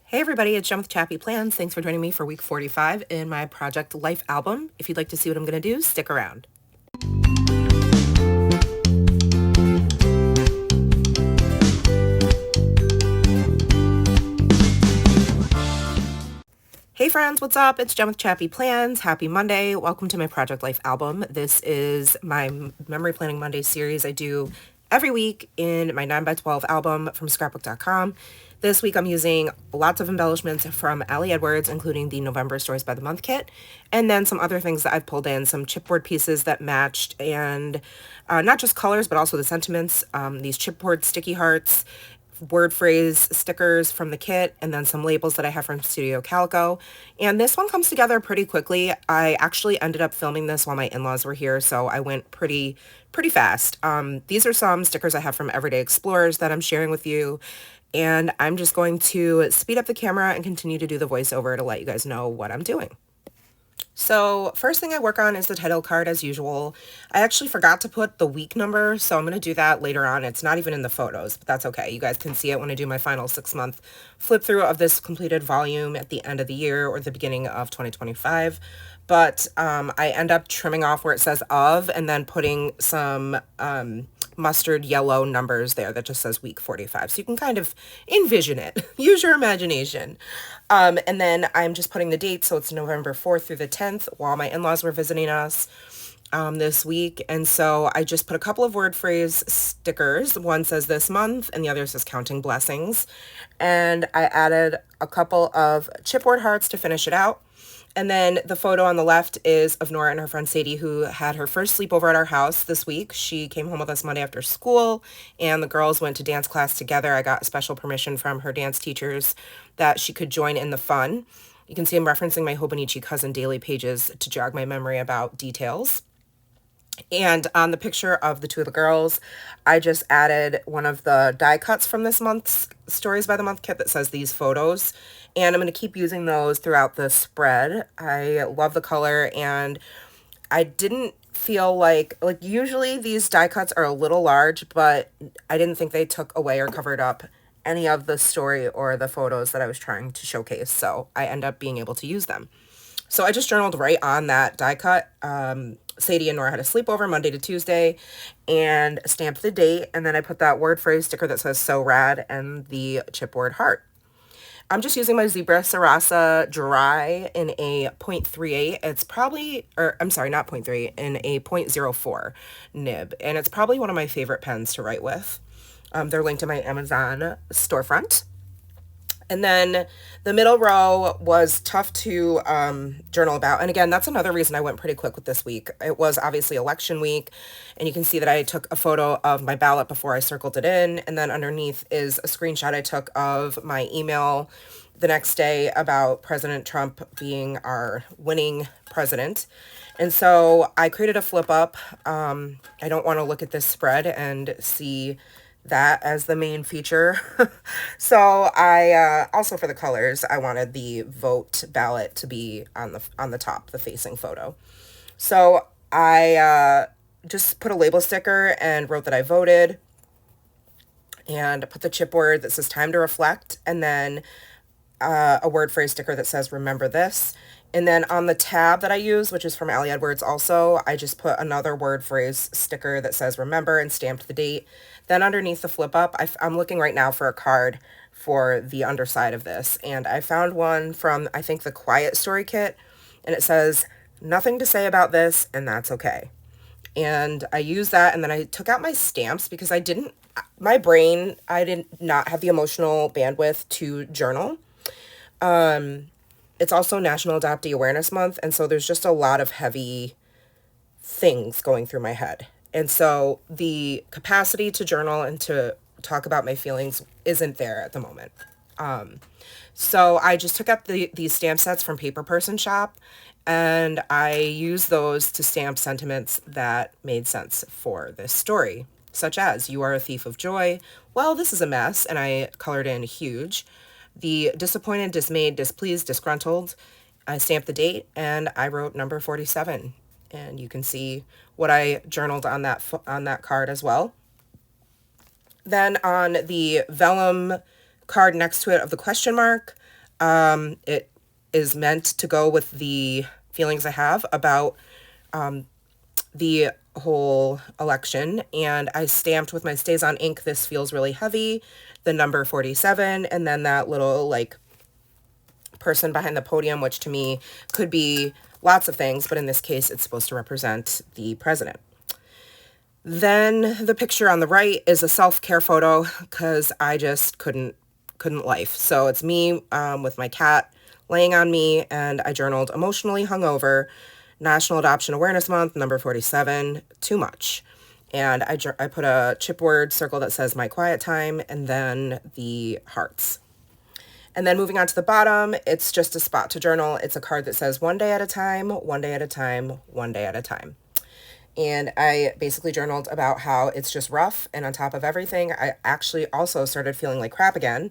Hey everybody, it's Jen with ChappyPlans. Thanks for joining me for week 45 in my Project Life album. If you'd like to see what I'm going to do, stick around. Hey friends, what's up? It's Jen with ChappyPlans. Happy Monday. Welcome to my Project Life album. This is my Memory Planning Monday series I do every week in my 9x12 album from scrapbook.com. This week I'm using lots of embellishments from Ali Edwards, including the November Stories by the Month kit, and then some other things that I've pulled in, some chipboard pieces that matched, and not just colors, but also the sentiments, these chipboard sticky hearts, word phrase stickers from the kit, and then some labels that I have from Studio Calico. And this one comes together pretty quickly. I actually ended up filming this while my in-laws were here, so I went pretty fast. These are some stickers I have from Everyday Explorers that I'm sharing with you, and I'm just going to speed up the camera and continue to do the voiceover to let you guys know what I'm doing. So first thing I work on is the title card as usual. I actually forgot to put the week number, so I'm going to do that later on. It's not even in the photos, but that's okay. You guys can see it when I do my final 6-month flip through of this completed volume at the end of the year or the beginning of 2025. But I end up trimming off where it says of and then putting some mustard yellow numbers there that just says week 45. So you can kind of envision it. Use your imagination. And then I'm just putting the date. So it's November 4th through the 10th while my in-laws were visiting us this week. And so I just put a couple of word phrase stickers. One says this month and the other says counting blessings. And I added a couple of chipboard hearts to finish it out. And then the photo on the left is of Nora and her friend Sadie, who had her first sleepover at our house this week. She came home with us Monday after school, and the girls went to dance class together. I got special permission from her dance teachers that she could join in the fun. You can see I'm referencing my Hobonichi Cousin daily pages to jog my memory about details. And on the picture of the two of the girls, I just added one of the die cuts from this month's Stories by the Month kit that says these photos. And I'm going to keep using those throughout the spread. I love the color, and I didn't feel like usually these die cuts are a little large, but I didn't think they took away or covered up any of the story or the photos that I was trying to showcase. So I end up being able to use them. So I just journaled right on that die cut. Sadie and Nora had a sleepover Monday to Tuesday and stamped the date. And then I put that word phrase sticker that says so rad and the chipboard heart. I'm just using my Zebra Sarasa Dry in a 0.38. It's probably, or I'm sorry, not 0.3, in a 0.04 nib. And it's probably one of my favorite pens to write with. They're linked in my Amazon storefront. And then the middle row was tough to journal about. And again, that's another reason I went pretty quick with this week. It was obviously election week. And you can see that I took a photo of my ballot before I circled it in. And then underneath is a screenshot I took of my email the next day about President Trump being our winning president. And so I created a flip up. I don't want to look at this spread and see that as the main feature. So I also, for the colors, I wanted the vote ballot to be on the top, the facing photo. So I just put a label sticker and wrote that I voted, and put the chipboard that says time to reflect, and then a word phrase sticker that says remember this. And then on the tab that I use, which is from Ali Edwards also, I just put another word phrase sticker that says remember and stamped the date. Then underneath the flip up, I'm looking right now for a card for the underside of this. And I found one from, I think, the Quiet Story kit. And it says, nothing to say about this, and that's okay. And I used that, and then I took out my stamps because I did not have the emotional bandwidth to journal. It's also National Adoptee Awareness Month, and so there's just a lot of heavy things going through my head. And so the capacity to journal and to talk about my feelings isn't there at the moment. So I just took up these stamp sets from Paper Person Shop, and I used those to stamp sentiments that made sense for this story, such as, you are a thief of joy. Well, this is a mess, and I colored in huge. The disappointed, dismayed, displeased, disgruntled. I stamped the date, and I wrote number 47. And you can see what I journaled on that card as well. Then on the vellum card next to it of the question mark, It is meant to go with the feelings I have about the whole election, and I stamped with my Stays on ink, "This feels really heavy," the number 47, and then that little like person behind the podium, which to me could be lots of things, but in this case it's supposed to represent the president. Then the picture on the right is a self-care photo because I just couldn't life. So it's me with my cat laying on me, and I journaled "Emotionally hungover, National Adoption Awareness Month, number 47, too much." And I put a chipboard circle that says "My quiet time," and then the hearts. And then moving on to the bottom, it's just a spot to journal. It's a card that says "One day at a time, one day at a time, one day at a time." And I basically journaled about how it's just rough, and on top of everything, I actually also started feeling like crap again.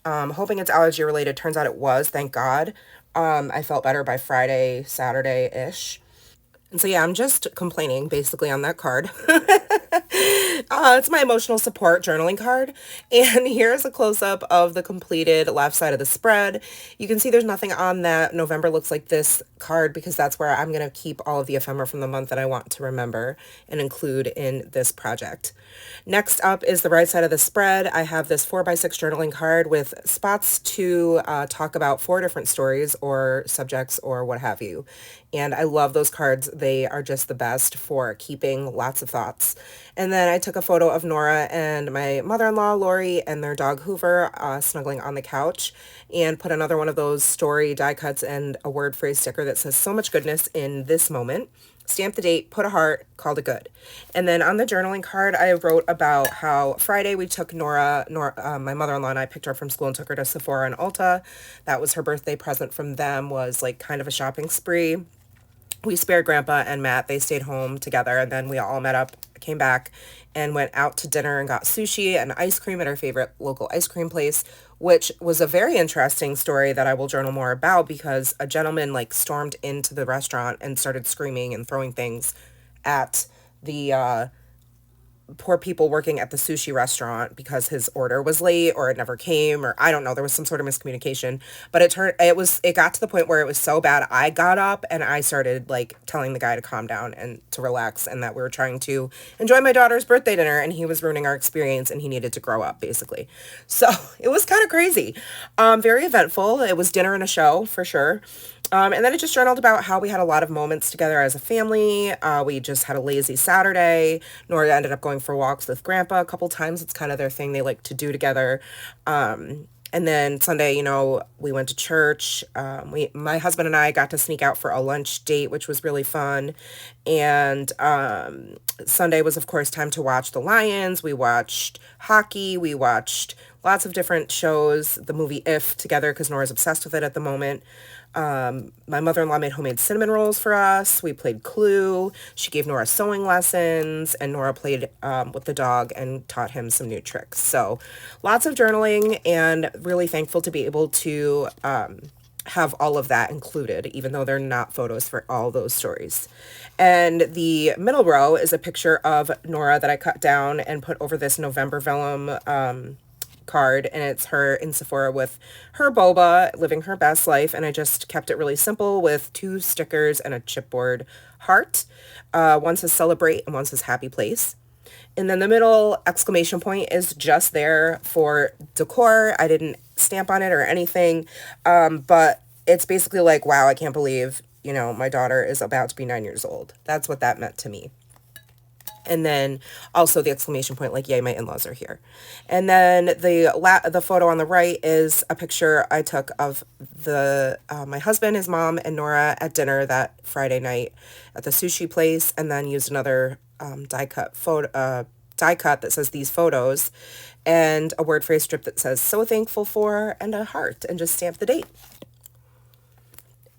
Hoping it's allergy related. Turns out it was, thank God. I felt better by Friday, Saturday-ish. And so yeah, I'm just complaining basically on that card. It's my emotional support journaling card. And here's a close-up of the completed left side of the spread. You can see there's nothing on that November looks like this card because that's where I'm going to keep all of the ephemera from the month that I want to remember and include in this project. Next up is the right side of the spread. I have this 4x6 journaling card with spots to talk about 4 different stories or subjects or what have you. And I love those cards. They are just the best for keeping lots of thoughts. And then I took a photo of Nora and my mother-in-law, Lori, and their dog, Hoover, snuggling on the couch, and put another one of those story die cuts and a word phrase sticker that says "So much goodness in this moment." Stamp the date, put a heart, called it good. And then on the journaling card, I wrote about how Friday we took Nora, my mother-in-law and I picked her up from school and took her to Sephora and Ulta. That was her birthday present from them, was like kind of a shopping spree. We spared Grandpa and Matt. They stayed home together, and then we all met up, came back, and went out to dinner and got sushi and ice cream at our favorite local ice cream place, which was a very interesting story that I will journal more about because a gentleman like stormed into the restaurant and started screaming and throwing things at the poor people working at the sushi restaurant because his order was late or it never came, or I don't know, there was some sort of miscommunication. But it got to the point where it was so bad I got up and I started like telling the guy to calm down and to relax, and that we were trying to enjoy my daughter's birthday dinner and he was ruining our experience and he needed to grow up basically. So it was kind of crazy. Very eventful. It was dinner and a show for sure. And then I just journaled about how we had a lot of moments together as a family. We just had a lazy Saturday. Nora ended up going for walks with Grandpa a couple times. It's kind of their thing they like to do together. And then Sunday, we went to church. My husband and I got to sneak out for a lunch date, which was really fun. And Sunday was, of course, time to watch the Lions. We watched hockey. We watched lots of different shows. The movie If together because Nora's obsessed with it at the moment. My mother-in-law made homemade cinnamon rolls for us. We played Clue. She gave Nora sewing lessons, and Nora played with the dog and taught him some new tricks. So lots of journaling, and really thankful to be able to have all of that included, even though they're not photos for all those stories. And the middle row is a picture of Nora that I cut down and put over this November vellum card, and it's her in Sephora with her boba living her best life, and I just kept it really simple with 2 stickers and a chipboard heart. One says celebrate and one says happy place. And then the middle exclamation point is just there for decor. I didn't stamp on it or anything, but it's basically like, wow, I can't believe my daughter is about to be 9 years old. That's what that meant to me. And then also the exclamation point, like, yay, my in-laws are here. And then the photo on the right is a picture I took of my husband, his mom, and Nora at dinner that Friday night at the sushi place, and then used another die cut that says these photos, and a word phrase strip that says so thankful for, and a heart, and just stamp the date.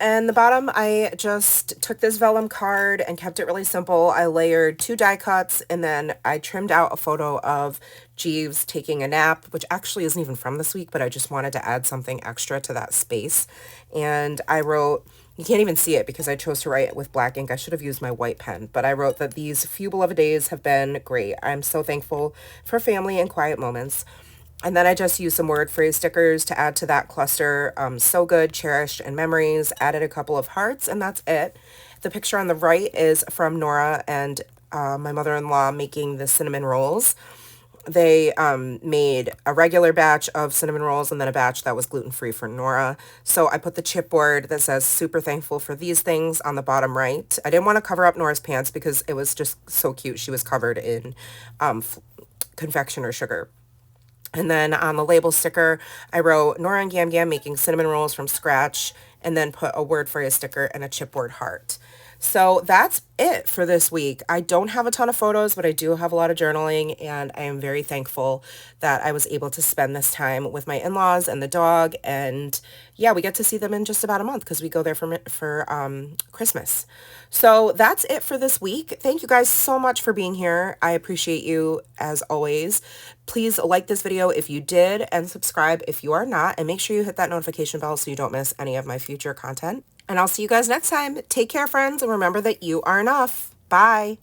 And the bottom, I just took this vellum card and kept it really simple. I layered 2 die cuts, and then I trimmed out a photo of Jeeves taking a nap, which actually isn't even from this week, but I just wanted to add something extra to that space. And I wrote, you can't even see it because I chose to write it with black ink. I should have used my white pen, but I wrote that these few beloved days have been great. I'm so thankful for family and quiet moments. And then I just used some word phrase stickers to add to that cluster. So good, cherished, and memories. Added a couple of hearts, and that's it. The picture on the right is from Nora and my mother-in-law making the cinnamon rolls. They made a regular batch of cinnamon rolls and then a batch that was gluten-free for Nora. So I put the chipboard that says super thankful for these things on the bottom right. I didn't want to cover up Nora's pants because it was just so cute. She was covered in confectioner sugar. And then on the label sticker, I wrote Nora and Gam Gam making cinnamon rolls from scratch, and then put a word phrase sticker and a chipboard heart. So that's it for this week. I don't have a ton of photos, but I do have a lot of journaling, and I am very thankful that I was able to spend this time with my in-laws and the dog. And yeah, we get to see them in just about a month because we go there for Christmas. So that's it for this week. Thank you guys so much for being here. I appreciate you as always. Please like this video if you did, and subscribe if you are not, and make sure you hit that notification bell so you don't miss any of my future content. And I'll see you guys next time. Take care, friends, and remember that you are enough. Bye.